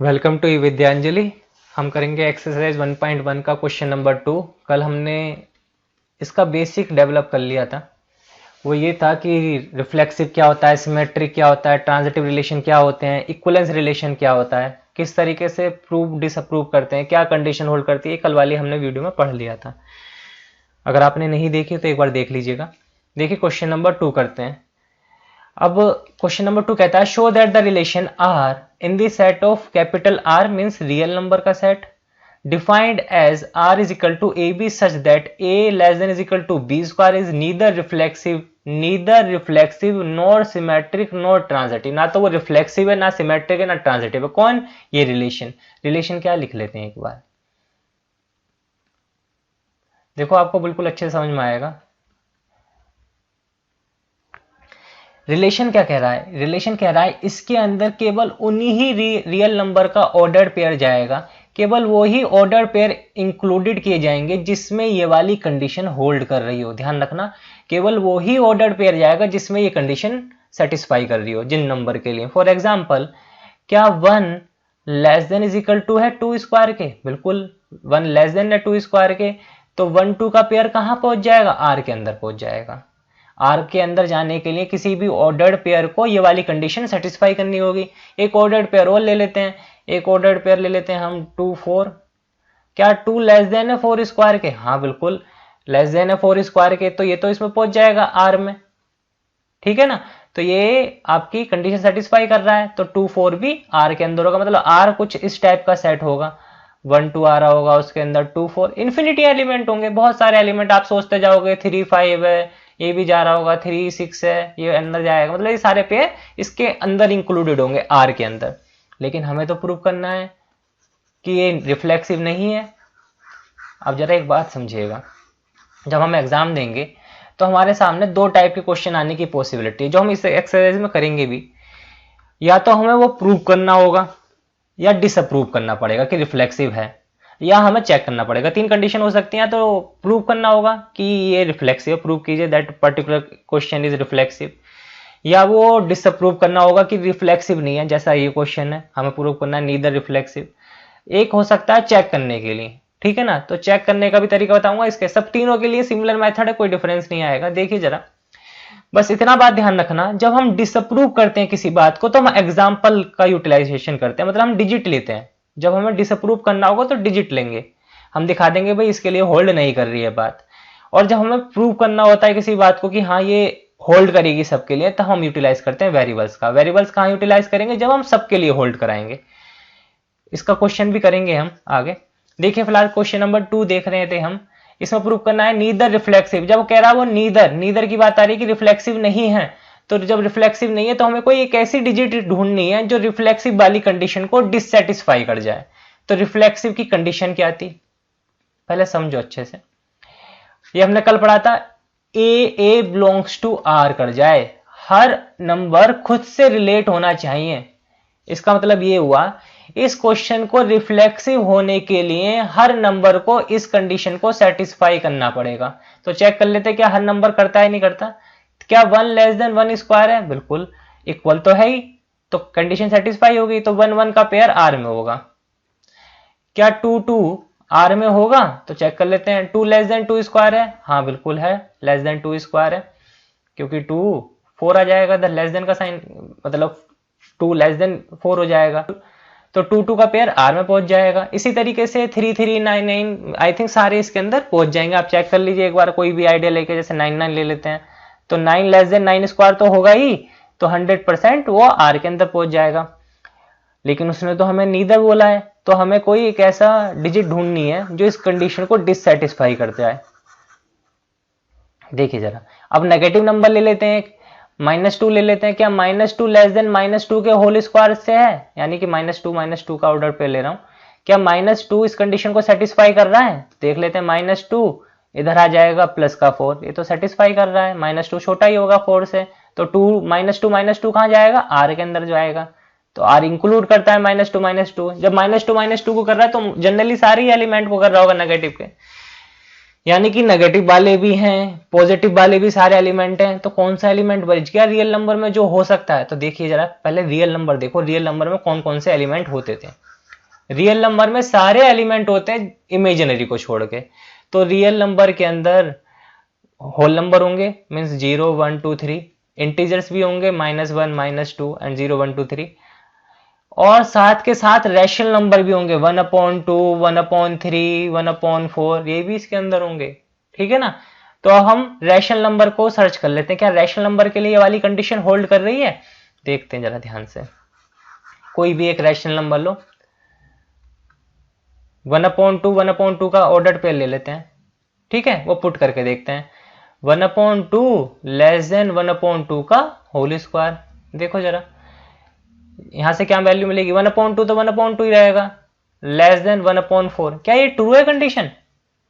Welcome to Vidyanjali. हम करेंगे exercise 1.1 का क्वेश्चन नंबर 2। कल हमने इसका बेसिक डेवलप कर लिया था। वो ये था कि रिफ्लेक्सिव क्या होता है, सिमेट्रिक क्या होता है, ट्रांजिटिव रिलेशन क्या होते हैं, इक्विवेलेंस रिलेशन क्या होता है, किस तरीके से प्रूव डिसअप्रूव करते हैं, क्या कंडीशन होल्ड करती है। कल वाली हमने वीडियो में पढ़ लिया था। अगर आपने नहीं देखी तो एक बार देख लीजिएगा। देखिए क्वेश्चन नंबर 2 करते हैं। अब क्वेश्चन नंबर 2 कहता है show that the relation R in the set of capital R means real number का set defined as R is equal to a b such that a less than is equal to b square is neither reflexive nor symmetric nor transitive. ना तो वो reflexive है, ना symmetric है, ना transitive है। कौन? ये रिलेशन क्या लिख लेते हैं एक बार। देखो आपको बिल्कुल अच्छे से समझ में आएगा। रिलेशन क्या कह रहा है? रिलेशन कह रहा है इसके अंदर केवल उन्हीं ही रियल नंबर का ऑर्डर्ड पेयर जाएगा, केवल वो ही ऑर्डर पेयर इंक्लूडेड किए जाएंगे जिसमें ये वाली कंडीशन होल्ड कर रही हो। ध्यान रखना, केवल वो ही ऑर्डर पेयर जाएगा जिसमें ये कंडीशन सेटिस्फाई कर रही हो जिन नंबर के लिए। फॉर एग्जाम्पल, क्या 1 less than is equal to है 2 स्क्वायर के? बिल्कुल 1 लेस देन है 2 स्क्वायर के, तो 1 2 का पेयर कहां पहुंच जाएगा? आर के अंदर पहुंच जाएगा। आर के अंदर जाने के लिए किसी भी ऑर्डर्ड पेयर को ये वाली कंडीशन सेटिस्फाई करनी होगी। एक ऑर्डर्ड पेयर और ले लेते हैं, एक ऑर्डर्ड पेयर ले लेते हैं हम 2 4। क्या 2 लेस देन है 4 स्क्वायर के? हाँ बिल्कुल लेस देन है 4 स्क्वायर के, तो ये तो इसमें पहुंच जाएगा आर में। ठीक है ना? तो ये आपकी कंडीशन सेटिस्फाई कर रहा है, तो 2 4 भी आर के अंदर होगा। मतलब आर कुछ इस टाइप का सेट होगा। 1 2 आ रहा होगा, उसके अंदर 2 4 इन्फिनिटी एलिमेंट होंगे, बहुत सारे एलिमेंट। आप सोचते जाओगे 3 5 है, ये भी जा रहा होगा, 3 6 है, ये अंदर जाएगा। मतलब ये सारे पेयर इसके अंदर इंक्लूडेड होंगे आर के अंदर। लेकिन हमें तो प्रूव करना है कि ये रिफ्लेक्सिव नहीं है। अब जरा एक बात समझिएगा, जब हम एग्जाम देंगे तो हमारे सामने दो टाइप के क्वेश्चन आने की पॉसिबिलिटी है, जो हम इस एक्सरसाइज में करेंगे भी। या तो हमें वो प्रूव करना होगा या डिसअप्रूव करना पड़ेगा कि रिफ्लेक्सिव है, या हमें चेक करना पड़ेगा। 3 कंडीशन हो सकती हैं। तो प्रूव करना होगा कि ये रिफ्लेक्सिव, प्रूव कीजिए that particular question is reflexive. या वो डिसअप्रूव करना होगा कि रिफ्लेक्सिव नहीं है, जैसा ये क्वेश्चन है, हमें प्रूव करना है नीदर रिफ्लेक्सिव। एक हो सकता है चेक करने के लिए। ठीक है ना? तो चेक करने का भी तरीका बताऊंगा। इसके सब तीनों के लिए सिमिलर मेथड है, कोई डिफरेंस नहीं आएगा। देखिए जरा, बस इतना बात ध्यान रखना, जब हम डिसअप्रूव करते हैं किसी बात को तो हम एग्जाम्पल का यूटिलाइजेशन करते हैं, मतलब हम डिजिट लेते हैं। जब हमें डिसअप्रूव करना होगा तो डिजिट लेंगे, हम दिखा देंगे भाई इसके लिए होल्ड नहीं कर रही है बात। और जब हमें प्रूव करना होता है किसी बात को कि हाँ ये होल्ड करेगी सबके लिए, तो हम यूटिलाइज करते हैं वेरिएबल्स का। वेरिएबल्स कहाँ यूटिलाइज करेंगे? जब हम सबके लिए होल्ड कराएंगे। इसका क्वेश्चन भी करेंगे हम आगे। देखिए फिलहाल क्वेश्चन नंबर 2 देख रहे थे हम। इसमें प्रूव करना है नीदर रिफ्लेक्सिव। जब कह रहा है वो नीदर की बात आ रही है कि रिफ्लेक्सिव नहीं है, तो जब रिफ्लेक्सिव नहीं है तो हमें कोई एक ऐसी डिजिट ढूंढनी है जो रिफ्लेक्सिव वाली कंडीशन को डिससेटिस्फाई कर जाए। तो रिफ्लेक्सिव की कंडीशन क्या थी, पहले समझो अच्छे से। ये हमने कल पढ़ा था, ए बिलोंग्स टू आर कर जाए, हर नंबर खुद से रिलेट होना चाहिए। इसका मतलब ये हुआ, इस क्वेश्चन को रिफ्लेक्सिव होने के लिए हर नंबर को इस कंडीशन को सेटिस्फाई करना पड़ेगा। तो चेक कर लेते क्या हर नंबर करता है नहीं करता। क्या 1 लेस देन 1 स्क्वायर है? बिल्कुल इक्वल तो है ही, तो कंडीशन सेटिस्फाई होगी। तो 1 1 का पेयर आर में होगा। क्या 2 2 आर में होगा? तो चेक कर लेते हैं। 2 लेस देन 2 स्क्वायर है? हाँ बिल्कुल है, लेस देन 2 स्क्वायर है, क्योंकि 2 4 आ जाएगा, इधर लेस देन का साइन, मतलब 2 लेस देन 4 हो जाएगा। तो 2 2 का पेयर आर में पहुंच जाएगा। इसी तरीके से 3 3 9 9 आई थिंक सारे इसके अंदर पहुंच जाएंगे। आप चेक कर लीजिए एक बार, कोई भी आइडिया लेके, जैसे 9 9 ले लेते हैं, तो 9 लेस देन 9 स्क्वायर तो होगा ही, तो 100% वो आर के अंदर पहुंच जाएगा। लेकिन उसने तो हमें नीदर बोला है, तो हमें कोई एक ऐसा डिजिट ढूंढनी है जो इस कंडीशन को डिससेटिस्फाई करते आए। देखिए जरा, अब नेगेटिव नंबर ले लेते हैं, -2 ले लेते हैं। क्या -2 लेस देन -2 के होल स्क्वायर से है? यानी कि -2 का ऑर्डर पे ले रहा हूं। क्या -2 इस कंडीशन को सेटिस्फाई कर रहा है? देख लेते हैं। -2 इधर आ जाएगा, प्लस का 4, ये तो सेटिस्फाई कर रहा है। -2 छोटा ही होगा 4 से, तो -2 कहां जाएगा? आर के अंदर जाएगा। तो आर इंक्लूड करता है -2 जब -2 को कर रहा है तो जनरली सारे एलिमेंट को कर रहा होगा नेगेटिव के, यानी कि नेगेटिव वाले भी हैं, पॉजिटिव वाले भी सारे एलिमेंट हैं। तो कौन सा एलिमेंट बच गया रियल नंबर में जो हो सकता है? तो देखिए जरा, पहले रियल नंबर देखो, रियल नंबर में कौन कौन से एलिमेंट होते थे। रियल नंबर में सारे एलिमेंट होते हैं इमेजिनरी को छोड़ के। तो रियल नंबर के अंदर होल नंबर होंगे, मीन्स 0 1 2 3, इंटीजर्स भी होंगे -1 -2 एंड 0 1 2 3, और साथ के साथ रैशनल नंबर भी होंगे 1/2 1/3 1/4, ये भी इसके अंदर होंगे। ठीक है ना। तो हम रैशनल नंबर को सर्च कर लेते हैं, क्या रैशनल नंबर के लिए ये वाली कंडीशन होल्ड कर रही है। देखते हैं जरा ध्यान से, कोई भी एक रैशनल नंबर लो, 1/2 का ऑर्डर्ड पेयर ले लेते हैं। ठीक है, वो पुट करके देखते हैं। 1/2 लेस देन 1/2 का होल स्क्वायर। देखो जरा यहां से क्या वैल्यू मिलेगी, 1/2 तो 1/2 ही रहेगा, लेस देन 1/4। क्या ये ट्रू है कंडीशन?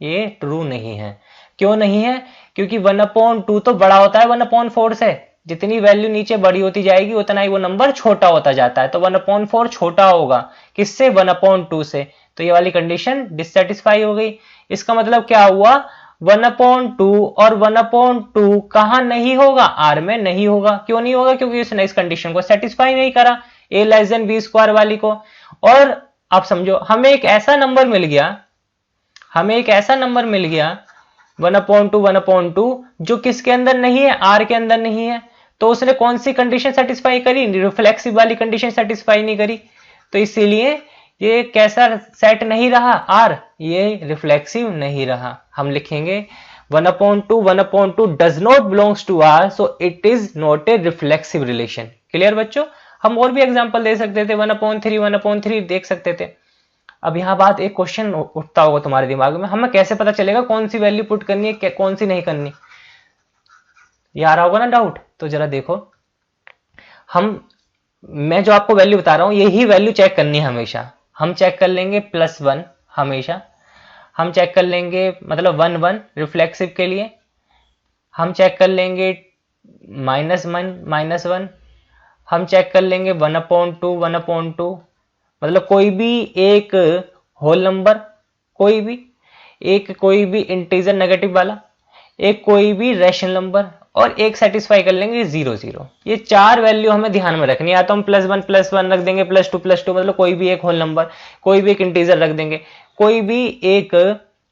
ये ट्रू नहीं है। क्यों नहीं है? क्योंकि 1/2 तो बड़ा होता है 1/4 से, जितनी वैल्यू नीचे बड़ी होती जाएगी उतना ही वो नंबर छोटा होता जाता है। तो 1/4 छोटा होगा किससे? 1/2 से। तो ये वाली कंडीशन डिससेटिस्फाई हो गई। इसका मतलब क्या हुआ, 1/2 और 1/2 कहां नहीं होगा? आर में नहीं होगा। क्यों नहीं होगा? क्योंकि उसने इस कंडीशन को सेटिस्फाई नहीं करा, a less than b square वाली को। और आप समझो हमें एक ऐसा नंबर मिल गया, 1/2 1/2 जो किसके अंदर नहीं है? आर के अंदर नहीं है। तो उसने कौन सी कंडीशन सेटिस्फाई करी? रिफ्लेक्सिव वाली कंडीशन सेटिस्फाई नहीं करी। तो इसीलिए ये कैसा सेट नहीं रहा? आर, ये रिफ्लेक्सिव नहीं रहा। हम लिखेंगे 1/2 does not belongs to R, so it is not a reflexive relation. Clear बच्चों? हम और भी एग्जांपल दे सकते थे, 1/3 देख सकते थे। अब यहां बात, एक क्वेश्चन उठता होगा तुम्हारे दिमाग में, हमें कैसे पता चलेगा कौन सी वैल्यू पुट करनी है कौन सी नहीं करनी? ये आ रहा होगा ना डाउट। तो जरा देखो, मैं जो आपको वैल्यू बता रहा हूं यही वैल्यू चेक करनी है हमेशा। हम चेक कर लेंगे +1 हमेशा, हम चेक कर लेंगे मतलब 1 1 रिफ्लेक्सिव के लिए, हम चेक कर लेंगे -1 हम चेक कर लेंगे 1/2 1/2, मतलब कोई भी एक होल नंबर, कोई भी इंटीजर नेगेटिव वाला, एक कोई भी रैशनल नंबर, और एक सेटिस्फाई कर लेंगे 0 0। ये चार वैल्यू हमें ध्यान में रखनी है। या तो हम +1 रख देंगे, +2 मतलब कोई भी एक होल नंबर, कोई भी एक इंटीजर रख देंगे, कोई भी एक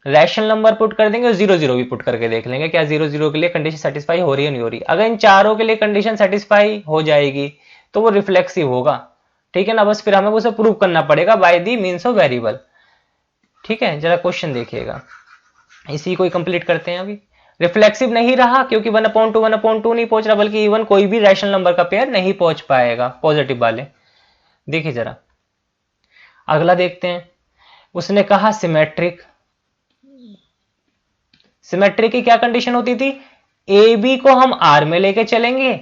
रैशनल नंबर पुट कर देंगे और 0 0 भी पुट करके देख लेंगे क्या 0 0 के लिए कंडीशन सेटिस्फाई हो रही है नहीं हो रही। अगर इन चारों के लिए कंडीशन सेटिस्फाई हो जाएगी तो वो रिफ्लेक्सिव होगा। ठीक है ना। बस फिर हमें उसे प्रूव करना पड़ेगा by the means of variable. ठीक है, जरा क्वेश्चन देखिएगा, इसी को कंप्लीट करते हैं। अभी रिफ्लेक्सिव नहीं रहा क्योंकि 1/2 नहीं पहुंच रहा, बल्कि इवन कोई भी रैशनल नंबर का पेयर नहीं पहुंच पाएगा पॉजिटिव वाले। देखिए जरा अगला देखते हैं। उसने कहा सिमेट्रिक की क्या कंडीशन होती थी? ए बी को हम आर में लेके चलेंगे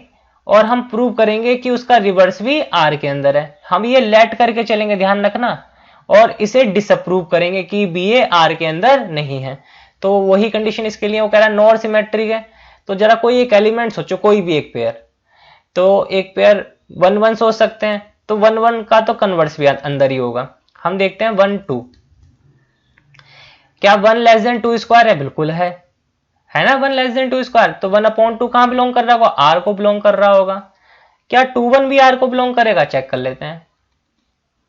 और हम प्रूव करेंगे कि उसका रिवर्स भी आर के अंदर है। हम ये लेट करके चलेंगे, ध्यान रखना, और इसे डिसअप्रूव करेंगे कि बी ए आर के अंदर नहीं है। तो वही कंडीशन इसके लिए वो कह रहा है नॉर सिमेट्रिक है। तो जरा कोई एक एलिमेंट सोचो, कोई भी एक पेयर, तो एक पेयर 1 1 सोच सकते हैं, तो 1 1 का तो कन्वर्स भी अंदर ही होगा। हम देखते हैं 1 2, क्या 1 लेस देन 2 स्क्वायर है? बिल्कुल है ना, 1 लेस देन 2 स्क्वायर। तो 1/2 कहां बिलोंग कर रहा होगा? आर को बिलोंग कर रहा होगा। क्या 2 1 भी आर को बिलोंग करेगा? चेक कर लेते हैं।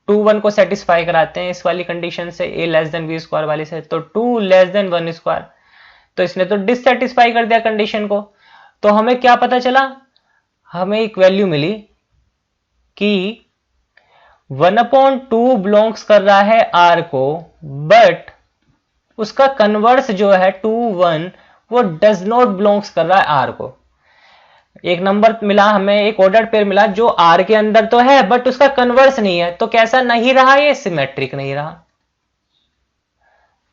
2 1 को सेटिस्फाई कराते हैं इस वाली कंडीशन से, a less than b square वाली से, तो 2 लेस देन 1 स्क्वायर। तो इसने तो डिससेटिस्फाई कर दिया कंडीशन को। तो हमें क्या पता चला? हमें एक वैल्यू मिली कि 1/2 बिलोंग्स कर रहा है आर को, बट उसका कन्वर्स जो है 2 1 वो डज नॉट बिलोंग्स कर रहा है आर को। एक नंबर मिला हमें, एक ऑर्डर्ड पेयर मिला जो आर के अंदर तो है बट उसका कन्वर्स नहीं है। तो कैसा नहीं रहा? ये सिमेट्रिक नहीं रहा।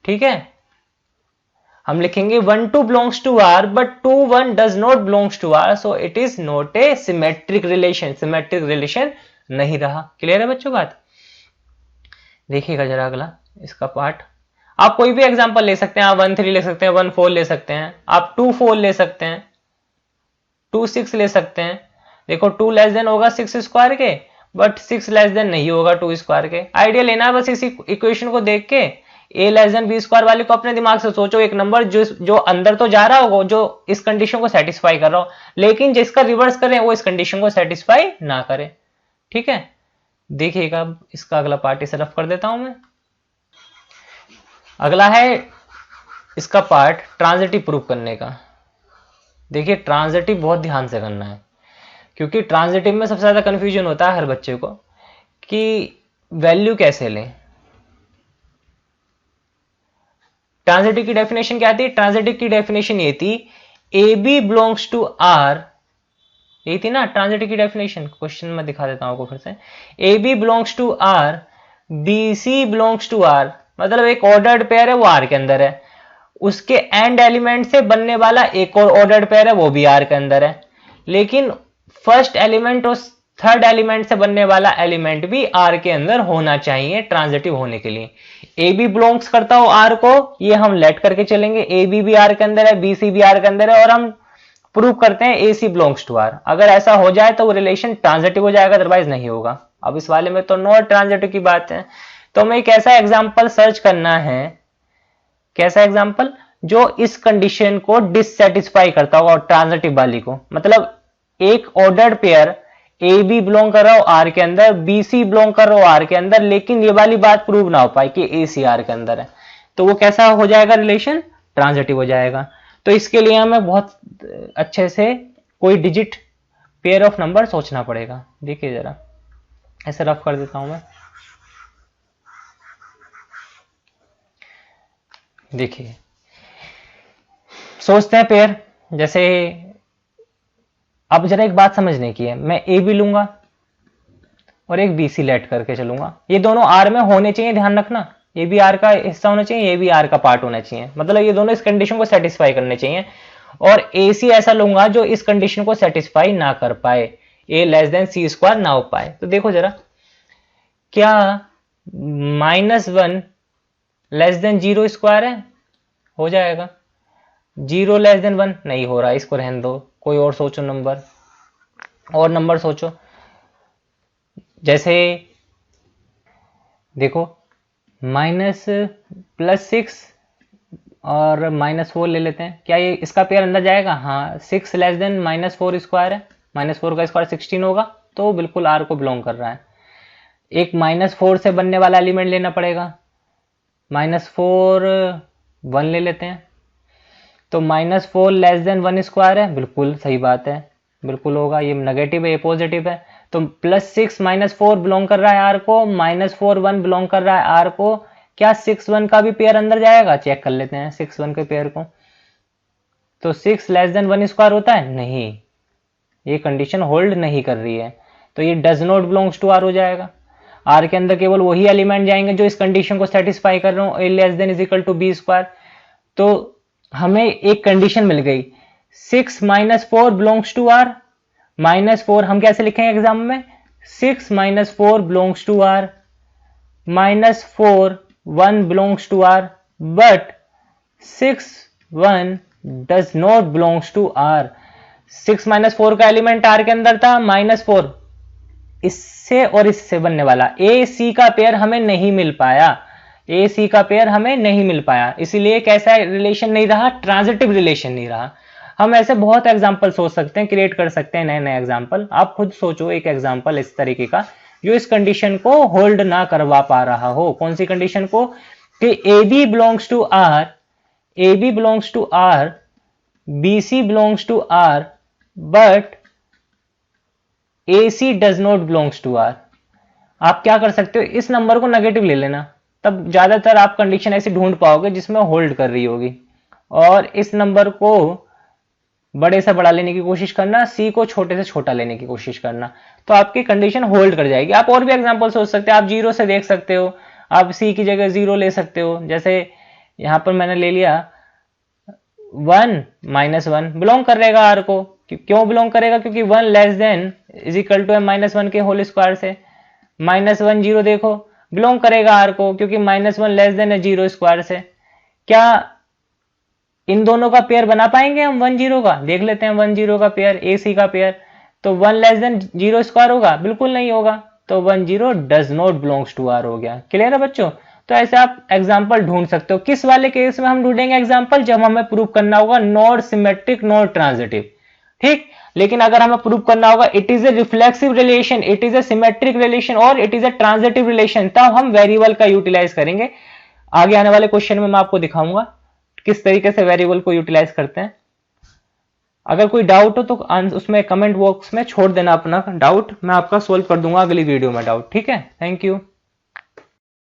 ठीक है, हम लिखेंगे 1 2 belongs to R but 2 1 does not belongs to R, so it is not a symmetric relation. Symmetric relation नहीं रहा। क्लियर है बच्चों बात? देखिएगा जरा अगला इसका पार्ट। आप कोई भी एग्जांपल ले सकते हैं, आप 1 3 ले सकते हैं, 1 4 ले सकते हैं, आप 2 4 ले सकते हैं, 2 6 ले सकते हैं। देखो 2 लेस देन होगा 6 स्क्वायर के, बट 6 लेस देन नहीं होगा 2 स्क्वायर के। आइडिया लेना है बस इसी इक्वेशन को देख के। a less than b square वाले को अपने दिमाग से सोचो, एक नंबर जो अंदर तो जा रहा होगा, जो इस कंडीशन को सेटिस्फाई कर रहा हो, लेकिन जिसका रिवर्स करें वो इस कंडीशन को सेटिस्फाई ना करे। ठीक है, देखिएगा अब इसका अगला पार्ट इसे रफ कर देता हूं मैं। अगला है इसका पार्ट ट्रांजिटिव प्रूव करने का। देखिए ट्रांजिटिव बहुत ध्यान से करना है, क्योंकि ट्रांजिटिव में सबसे ज्यादा कंफ्यूजन होता है हर बच्चे को कि वैल्यू कैसे लें। ट्रांजिटिव की डेफिनेशन क्या थी? ट्रांजिटिव की डेफिनेशन ये थी A B belongs to R, यही थी ना ट्रांजिटिव की डेफिनेशन। क्वेश्चन में दिखा देता हूं आपको फिर से। A B belongs to R, B C belongs to R, मतलब एक ऑर्डर्ड पेयर है वो आर के अंदर है, उसके एंड एलिमेंट से बनने वाला एक और ऑर्डर्ड पेयर है वो भी आर के अंदर है, लेकिन फर्स्ट एलिमेंट और थर्ड एलिमेंट से बनने वाला एलिमेंट भी आर के अंदर होना चाहिए ट्रांजिटिव होने के लिए। ए बी बिलोंग्स करता हो आर को, ये हम लेट करके चलेंगे, ए बी भी आर के अंदर है, बी सी भी आर के अंदर है, और हम प्रूव करते हैं ए सी बिलोंग्स टू आर। अगर ऐसा हो जाए तो वो रिलेशन ट्रांजिटिव हो जाएगा, अदरवाइज नहीं होगा। अब इस वाले में तो नॉट ट्रांजिटिव की बात है, तो हमें एक ऐसा एग्जाम्पल सर्च करना है, कैसा एग्जाम्पल जो इस कंडीशन को डिससेटिस्फाई करता होगा और ट्रांजिटिव वाली को। मतलब एक ordered pair A B belong कर रहा हो आर के अंदर, बी सी बिलोंग कर रहा हो आर के अंदर, लेकिन ये वाली बात प्रूव ना हो पाए कि ए सी आर के अंदर है, तो वो कैसा हो जाएगा? रिलेशन ट्रांजिटिव हो जाएगा। तो इसके लिए हमें बहुत अच्छे से कोई डिजिट पेयर ऑफ नंबर सोचना पड़ेगा। देखिए जरा ऐसे रफ कर देता हूं मैं। देखिए सोचते हैं पेयर, जैसे अब जरा एक बात समझने की है, मैं ए बी लूंगा और एक बी सी लेट करके चलूंगा, ये दोनों आर में होने चाहिए, ध्यान रखना, ये भी आर का हिस्सा होना चाहिए, ये भी आर का पार्ट होना चाहिए, मतलब ये दोनों इस कंडीशन को सेटिस्फाई करने चाहिए। और ए सी ऐसा लूंगा जो इस कंडीशन को सेटिस्फाई ना कर पाए, ए लेस देन सी स्क्वायर ना हो पाए। तो देखो जरा, क्या -1 लेस देन 0 स्क्वायर है? हो जाएगा। 0 लेस देन 1 नहीं हो रहा, इसको रहने दो, कोई और सोचो नंबर, और नंबर सोचो। जैसे देखो -+6 और -4 ले लेते हैं, क्या ये इसका पेयर अंदर जाएगा? हाँ, 6 लेस देन -4 स्क्वायर है, -4 का स्क्वायर 16 होगा, तो बिल्कुल आर को बिलोंग कर रहा है। एक -4 से बनने वाला एलिमेंट लेना पड़ेगा, -4 1 ले लेते हैं, तो -4 लेस देन 1 स्क्वायर है, बिल्कुल सही बात है, बिल्कुल होगा, ये नेगेटिव है ये पॉजिटिव है, तो +6 -4 बिलोंग कर रहा है आर को, -4 1 बिलोंग कर रहा है आर को। क्या 6 1 का भी पेयर अंदर जाएगा? चेक कर लेते हैं 6 1 के पेयर को। तो 6 लेस देन 1 स्क्वायर होता है? नहीं, ये कंडीशन होल्ड नहीं कर रही है, तो ये does not belongs to R हो जाएगा। आर के अंदर केवल वही एलिमेंट जाएंगे जो इस कंडीशन को सेटिस्फाई कर रहे हो, a less than is equal to b square. तो हमें एक कंडीशन मिल गई, 6 -4 बिलोंग्स टू आर, -4 हम कैसे लिखेंगे एग्जाम में? 6 -4 belongs to R, -4 1 belongs to R, but 6 1 does not belongs to R. 6 -4 का एलिमेंट आर के अंदर था, -4 इससे और इससे बनने वाला ए सी का पेयर हमें नहीं मिल पाया, ए सी का पेयर हमें नहीं मिल पाया, इसीलिए कैसा रिलेशन नहीं रहा? ट्रांजिटिव रिलेशन नहीं रहा। हम ऐसे बहुत एग्जांपल सोच सकते हैं, क्रिएट कर सकते हैं नए नए एग्जांपल। आप खुद सोचो एक एग्जांपल इस तरीके का जो इस कंडीशन को होल्ड ना करवा पा रहा हो। कौन सी कंडीशन को? कि A B belongs to R, A B belongs to R, B C belongs to R, but A C does not belongs to R. आप क्या कर सकते हो, इस नंबर को नेगेटिव ले लेना, तब ज्यादातर आप कंडीशन ऐसी ढूंढ पाओगे जिसमें होल्ड कर रही होगी, और इस नंबर को बड़े से बड़ा लेने की कोशिश करना, सी को छोटे से छोटा लेने की कोशिश करना, तो आपकी कंडीशन होल्ड कर जाएगी। आप और भी एग्जांपल सोच सकते हैं, आप 0 से देख सकते हो, आप सी की जगह 0 ले सकते हो। जैसे यहां पर मैंने ले लिया 1 -1 बिलोंग करेगा आर को, क्यों बिलोंग करेगा? क्योंकि 1 less than is equal to -1 के होल स्क्वायर से, -1 0 देखो बिलोंग करेगा आर को, क्योंकि -1 लेस देन है 0 स्क्वायर से। क्या इन दोनों का पेयर बना पाएंगे हम 1 0 का? देख लेते हैं 1 0 का पेयर, ए सी का पेयर, तो 1 लेस देन 0 स्क्वायर होगा? बिल्कुल नहीं होगा, तो 1 0 does not belongs to R हो गया। क्लियर है बच्चों? तो ऐसे आप एग्जाम्पल ढूंढ सकते हो। किस वाले केस में हम ढूंढेंगे एग्जाम्पल? जब हमें प्रूव करना होगा नॉट सिमेट्रिक नॉट ट्रांजिटिव। ठीक। लेकिन अगर हमें प्रूव करना होगा it is a reflexive relation, it is a symmetric relation और it is a transitive relation, तब हम वेरिएबल का यूटिलाइज करेंगे। आगे आने वाले क्वेश्चन में मैं आपको दिखाऊंगा किस तरीके से वेरिएबल को यूटिलाइज करते हैं। अगर कोई डाउट हो तो उसमें कमेंट बॉक्स में छोड़ देना अपना डाउट, मैं आपका सोल्व कर दूंगा अगली वीडियो में डाउट। ठीक है, थैंक यू।